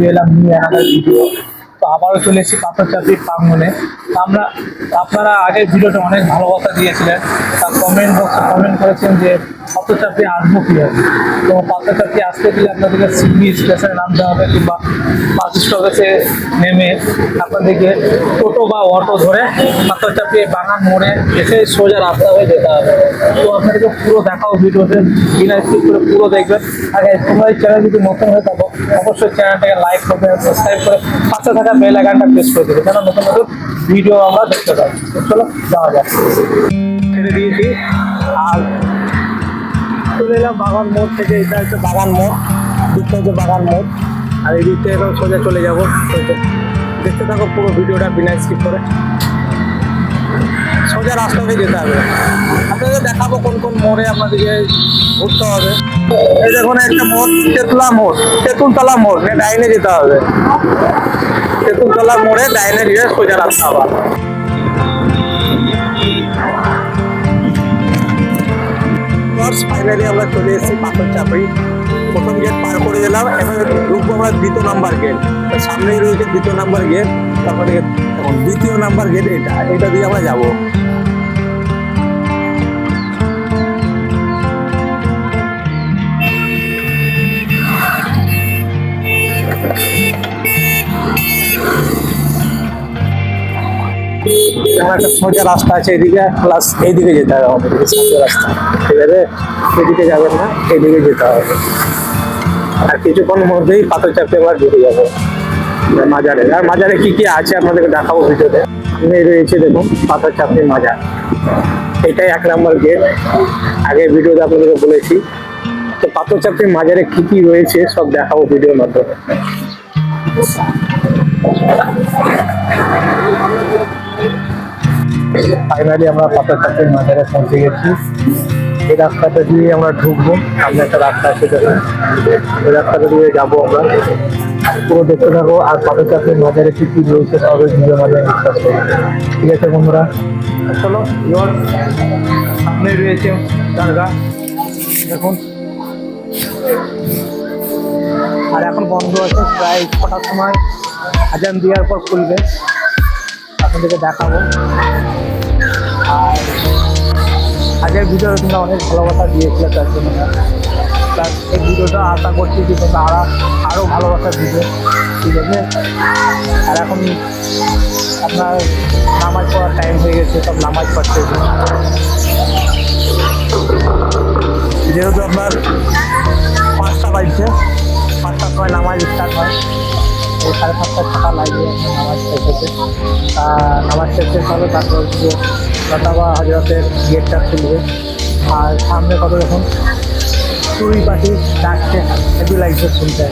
এলাম নিয়ে আমাদের ভিডিও। তো আবারও চলে এসেছি পাথরচাপড়ির প্রাঙ্গণে। আপনারা আগের ভিডিওটা অনেক ভালোবাসা দিয়েছিলেন, তার কমেন্ট বক্সে কমেন্ট করেছেন যে পাথরচাপড়ি আসবো কীভাবে। তো পাথরচাপড়ি আসতে গেলে আপনাদেরকে সিবি স্টেশনে নামতে হবে, কিংবা বাস স্টপেজে নেমে আপনাদেরকে টোটো বা অটো ধরে পাথরচাপড়ি বাগান মোড়ে এসে সোজা রাস্তা হয়ে যেতে হবে। তো আপনাদেরকে পুরো দেখাও ভিডিওতে, বিনা স্কিপ করে পুরো দেখবেন। আগে তোমরা এই চ্যানেল যদি নতুন হয়ে থাকো অবশ্যই চ্যানেলটাকে লাইক করবে, সাবস্ক্রাইব করে পাশে থাকা বেল আইকনটা প্রেস করে দেবে, যেন নতুন নতুন ভিডিও আমরা দেখতে পাই। চলো যাওয়া যাক। ছেড়ে দিয়েছি আর চলে এলাম বাগান মোড় থেকে। এটা হচ্ছে বাগান মোড়, দিকটা হচ্ছে বাগান মোড়, আর এই দিক থেকে এখন সোজা চলে যাবো। দেখতে থাকো পুরো ভিডিওটা বিনা স্কিপ করে। সোজা রাস্তা হয়ে যেতে হবে। আপনাদের দেখাবো কোন কোন মোড়ে আপনাদেরকে ঘুরতে হবে। এই দেখুন একটা মোড়, তেঁতুলতলা মোড়, ডাইনে যেতে হবে। তেঁতুলতলা মোড়ে ডাইনে গিয়ে সোজা রাস্তা আবার। ফাইনালি আমরা চলে এসেছি পাথরচাপড়ি। প্রথম গেট পার করে দিলাম, এবার ঢুকবো আমরা দ্বিতীয় নাম্বার গেট। সামনেই রয়েছে দ্বিতীয় নাম্বার গেট, তারপরে দ্বিতীয় নাম্বার গেট এটা দিয়ে আমরা যাবো। একটা সোজা রাস্তা আছে এদিকে, প্লাস এইদিকে যেতে হবে আমাদের, সোজা রাস্তা। ঠিক আছে, এদিকে যাবেন না, এইদিকে যেতে হবে। আর কিছুক্ষণ মধ্যেই পাথরচাপড়ি আবার ঢুকে যাবো মাজারে। আর মাজারে কি কি আছে আপনাদেরকে দেখাবো ভিডিওতে। এই রয়েছে দেখুন পাথরচাপড়ি মাজার, এটাই 1 নম্বর গেট। আগে ভিডিওতে আপনাদেরকে বলেছি। তো পাথরচাপড়ি মাজারে কি কি রয়েছে সব দেখাবো ভিডিওর মাধ্যমে। ফাইনালি আমরা পাথরচাপড়ি মাজারে পৌঁছে গেছি। এই রাস্তাটা দিয়ে আমরা ঢুকবো, সামনে একটা রাস্তা আছে দেখুন, এই রাস্তাটা দিয়ে যাবো আমরা। পুরো দেখতে থাকো। আর পাথরচাপড়ি মাজারে কি কি রয়েছে সব ভিডিও মাঝে বিশ্বাস করবো। ঠিক আছে বন্ধুরা, চলো। সামনে রয়েছে দরগা দেখুন, আর এখন বন্ধ আছে, প্রায় 6টার সময় আজান দেওয়ার পর খুলবে, আপনাদেরকে দেখাবো। আর আগের ভিডিওতে তোমরা অনেক ভালোবাসা দিয়েছিলে, তার জন্য প্লাস এই ভিডিওটা আশা করছি যে তোমরা আরও ভালোবাসা দিবে। ঠিক আছে, আর এখন আপনার নামাজ পড়ার টাইম হয়ে গেছে, সব নামাজ পড়ছে। যেহেতু আপনার 5টা বাজছে, 5টার সময় নামাজ স্টার্ট হয়, ওই 7:30 টাকা লাগবে নামাজ শেষে। নামাজ শেষ হবে, তারপর হচ্ছে লতাবা হজরতের গেটটা খুলবে। আর সামনে কত রকম চুরি পাখি ডাকছে, হেভি লাগছে শুনতে।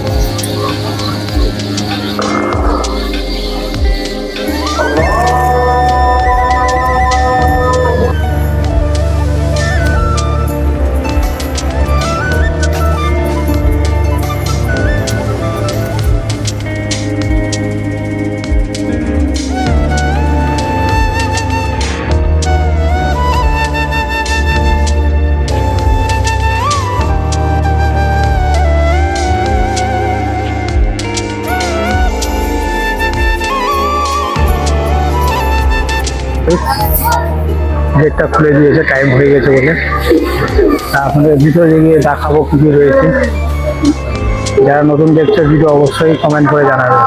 গেটটা খুলে দিয়েছে, টাইম হয়ে গেছে বলে। আপনাদের ভিতরে গিয়ে দেখাবো কি কি রয়েছে। যারা নতুন দেখছে ভিডিও অবশ্যই কমেন্ট করে জানাবে।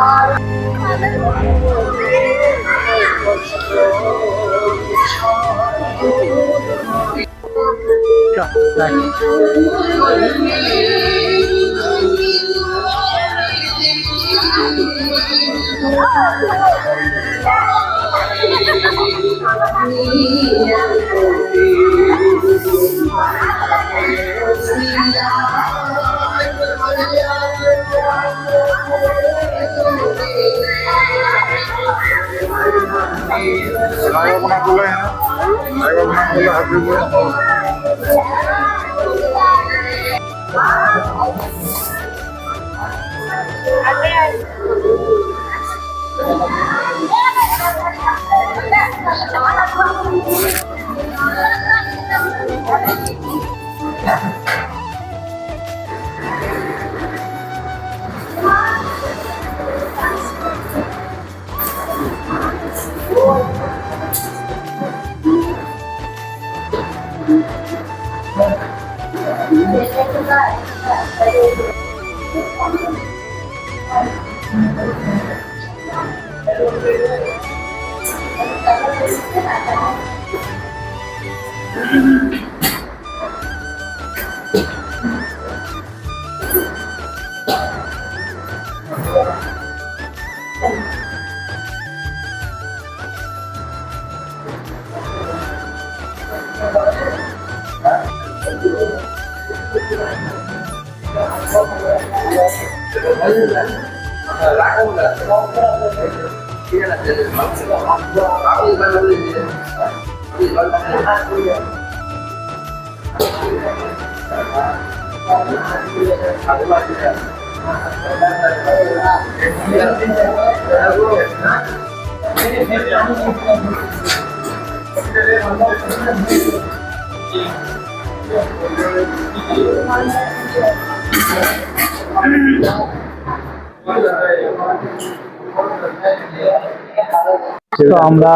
তো আমরা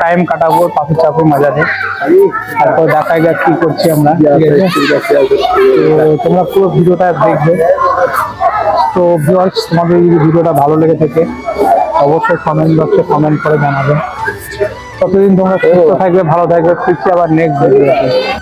টাইম কাটাবো পাথর চাপড়ি মাজারে, তারপর দেখা যাক কি করছি আমরা। ঠিক আছে, তো তোমরা পুরো ভিডিওটা দেখবে। তো ভিউয়ার্স, তোমাদের যদি ভিডিওটা ভালো লেগে থাকে অবশ্যই কমেন্ট বক্সে কমেন্ট করে জানাবে। ততদিন তোমরা সুস্থ থাকবে, ভালো থাকবে। ফিরছি আবার নেক্সট ভিডিওতে।